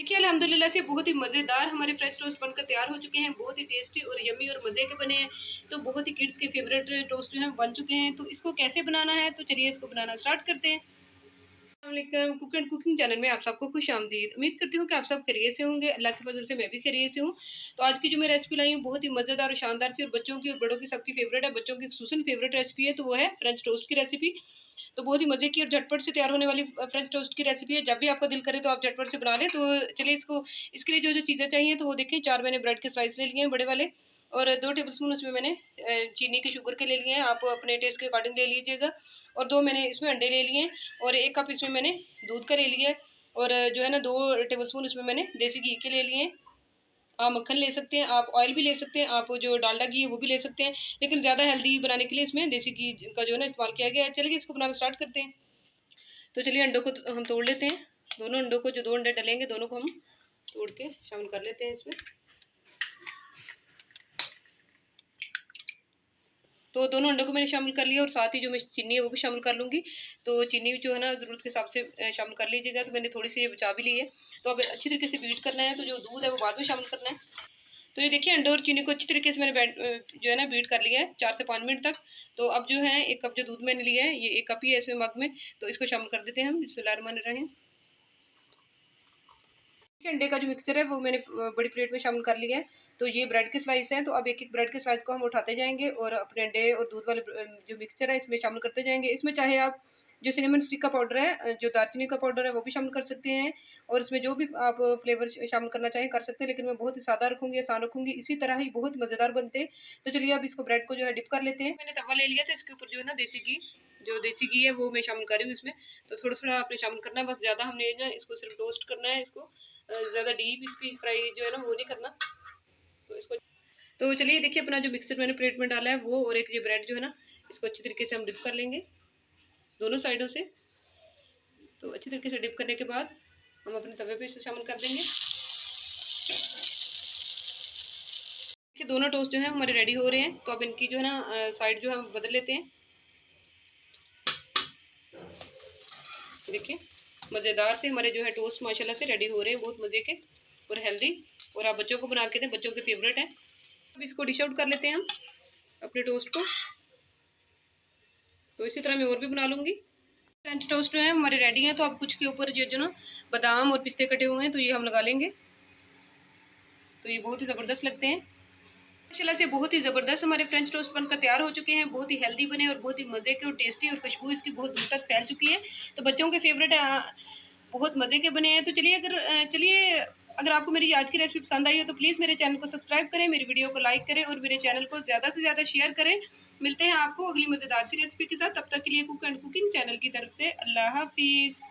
देखिए अल्हम्दुलिल्लाह से बहुत ही मज़ेदार हमारे फ्रेंच टोस्ट बनकर तैयार हो चुके हैं। बहुत ही टेस्टी और यम्मी और मज़े के बने हैं। तो बहुत ही किड्स के फ़ेवरेट टोस्ट जो हैं बन चुके हैं। तो इसको कैसे बनाना है, तो चलिए इसको बनाना स्टार्ट करते हैं। अस्सलाम वालेकुम, कुक एंड कुकिंग चैनल में आप सबको खुशामदीद। उम्मीद करती हूँ कि आप सब खैरियत से होंगे। अल्लाह के फज़ल से मैं भी खैरियत से हूँ। तो आज की जो मैं रेसिपी लाई हूँ बहुत ही मज़ेदार और शानदार सी, और बच्चों की और बड़ों की सबकी फ़ेवरेट है। बच्चों की ख़ुसूसन फ़ेवरेट रेसिपी है, तो वो है फ्रेंच टोस्ट की रेसिपी। तो बहुत ही मज़े की और झटपट से तैयार होने वाली फ्रेंच टोस्ट की रेसिपी है। जब भी आपका दिल करे तो आप झटपट से बना लें। तो चलिए इसको, इसके लिए जो चीज़ें चाहिए तो वो देखिए। 4 मैंने ब्रेड के स्लाइस ले लिए हैं बड़े वाले, और 2 टेबलस्पून उसमें मैंने चीनी के शुगर के ले लिए हैं। आप अपने टेस्ट के अकॉर्डिंग ले लीजिएगा। और 2 मैंने इसमें अंडे ले लिए हैं, और 1 कप इसमें मैंने दूध का ले लिया है, और जो है ना 2 टेबलस्पून इसमें मैंने देसी घी के ले लिए हैं। आप मक्खन ले सकते हैं, आप ऑयल भी ले सकते हैं, आप जो डालडा घी है वो भी ले सकते हैं, लेकिन ज़्यादा हेल्दी बनाने के लिए इसमें देसी घी का जो है ना इस्तेमाल किया गया है। चलिए इसको बनाना स्टार्ट करते हैं। तो चलिए अंडों को हम तोड़ लेते हैं। दोनों अंडों को, जो 2 अंडे डलेंगे दोनों को हम तोड़ के शामिल कर लेते हैं इसमें। तो दोनों अंडों को मैंने शामिल कर लिया, और साथ ही जो मैं चीनी है वो भी शामिल कर लूँगी। तो चीनी जो है ना ज़रूरत के हिसाब से शामिल कर लीजिएगा। तो मैंने थोड़ी सी बचा भी ली है। तो अब अच्छी तरीके से बीट करना है। तो जो दूध है वो बाद में शामिल करना है। तो ये देखिए अंडे और चीनी को अच्छी तरीके से मैंने जो है ना बीट कर लिया है 4 से 5 मिनट तक। तो अब जो है 1 कप जो दूध मैंने लिया है, ये 1 कप ही है इसमें मग में। तो इसको शामिल कर देते हैं हम। बिस्मिल्लाहिर्रहमानिर्रहीम। अंडे का जो मिक्सचर है वो मैंने बड़ी प्लेट में शामिल कर लिया है। तो ये ब्रेड के स्लाइस हैं। तो अब एक एक ब्रेड के स्लाइस को हम उठाते जाएंगे, और अपने अंडे और दूध वाले जो मिक्सचर है इसमें शामिल करते जाएंगे। इसमें चाहे आप जो सिनेमन स्टिक का पाउडर है, जो दालचीनी का पाउडर है, वो भी शामिल कर सकते हैं। और इसमें जो भी आप फ्लेवर शामिल करना चाहें कर सकते हैं, लेकिन मैं बहुत ही सादा रखूँगी, आसान रखूँगी। इसी तरह ही बहुत मज़ेदार बनते हैं। तो चलिए अब इसको ब्रेड को जो है डिप कर लेते हैं। मैंने तवा ले लिया था, इसके ऊपर जो है ना देसी घी है वो मैं शामिल कर रही हूँ इसमें। तो थोड़ा-थोड़ा आपने शामिल करना है, बस ज़्यादा हमने ना इसको सिर्फ टोस्ट करना है। इसको ज़्यादा डीप इसकी फ्राई जो है ना वो नहीं करना। तो इसको, तो चलिए देखिए अपना जो मिक्सर मैंने प्लेट में डाला है वो, और एक ये ब्रेड जो है ना इसको अच्छी तरीके से हम डिप कर लेंगे दोनों साइडों से। तो अच्छी तरीके से डिप करने के बाद हम अपने तवे पे इसे शामिल कर देंगे। देखिए दोनों टोस्ट जो है हमारे रेडी हो रहे हैं। तो अब इनकी जो है ना साइड जो है हम बदल लेते हैं। देखिए मज़ेदार से हमारे जो है टोस्ट माशाल्लाह से रेडी हो रहे हैं, बहुत मज़े के और हेल्दी। और आप बच्चों को बना के दें, बच्चों के फेवरेट हैं। अब इसको डिश आउट कर लेते हैं हम अपने टोस्ट को। तो इसी तरह मैं और भी बना लूँगी। फ्रेंच टोस्ट जो है हमारे रेडी हैं। तो अब कुछ के ऊपर जो ना बादाम और पिस्ते कटे हुए हैं, तो ये हम लगा लेंगे। तो ये बहुत ही ज़बरदस्त लगते हैं माशाल्लाह से। बहुत ही ज़बरदस्त हमारे फ्रेंच टोस्ट बनकर तैयार हो चुके हैं। बहुत ही हेल्दी बने और बहुत ही मज़े के और टेस्टी, और खुशबू इसकी बहुत दूर तक फैल चुकी है। तो बच्चों के फेवरेट बहुत मज़े के बने हैं। तो चलिए अगर आपको मेरी आज की रेसिपी पसंद आई हो तो प्लीज़ मेरे चैनल को सब्सक्राइब करें, मेरी वीडियो को लाइक करें, और मेरे चैनल को ज़्यादा से ज़्यादा शेयर करें। मिलते हैं आपको अगली मज़ेदार सी रेसिपी के साथ। तब तक के लिए कुक एंड कुकिंग चैनल की तरफ से अल्लाह हाफिज़।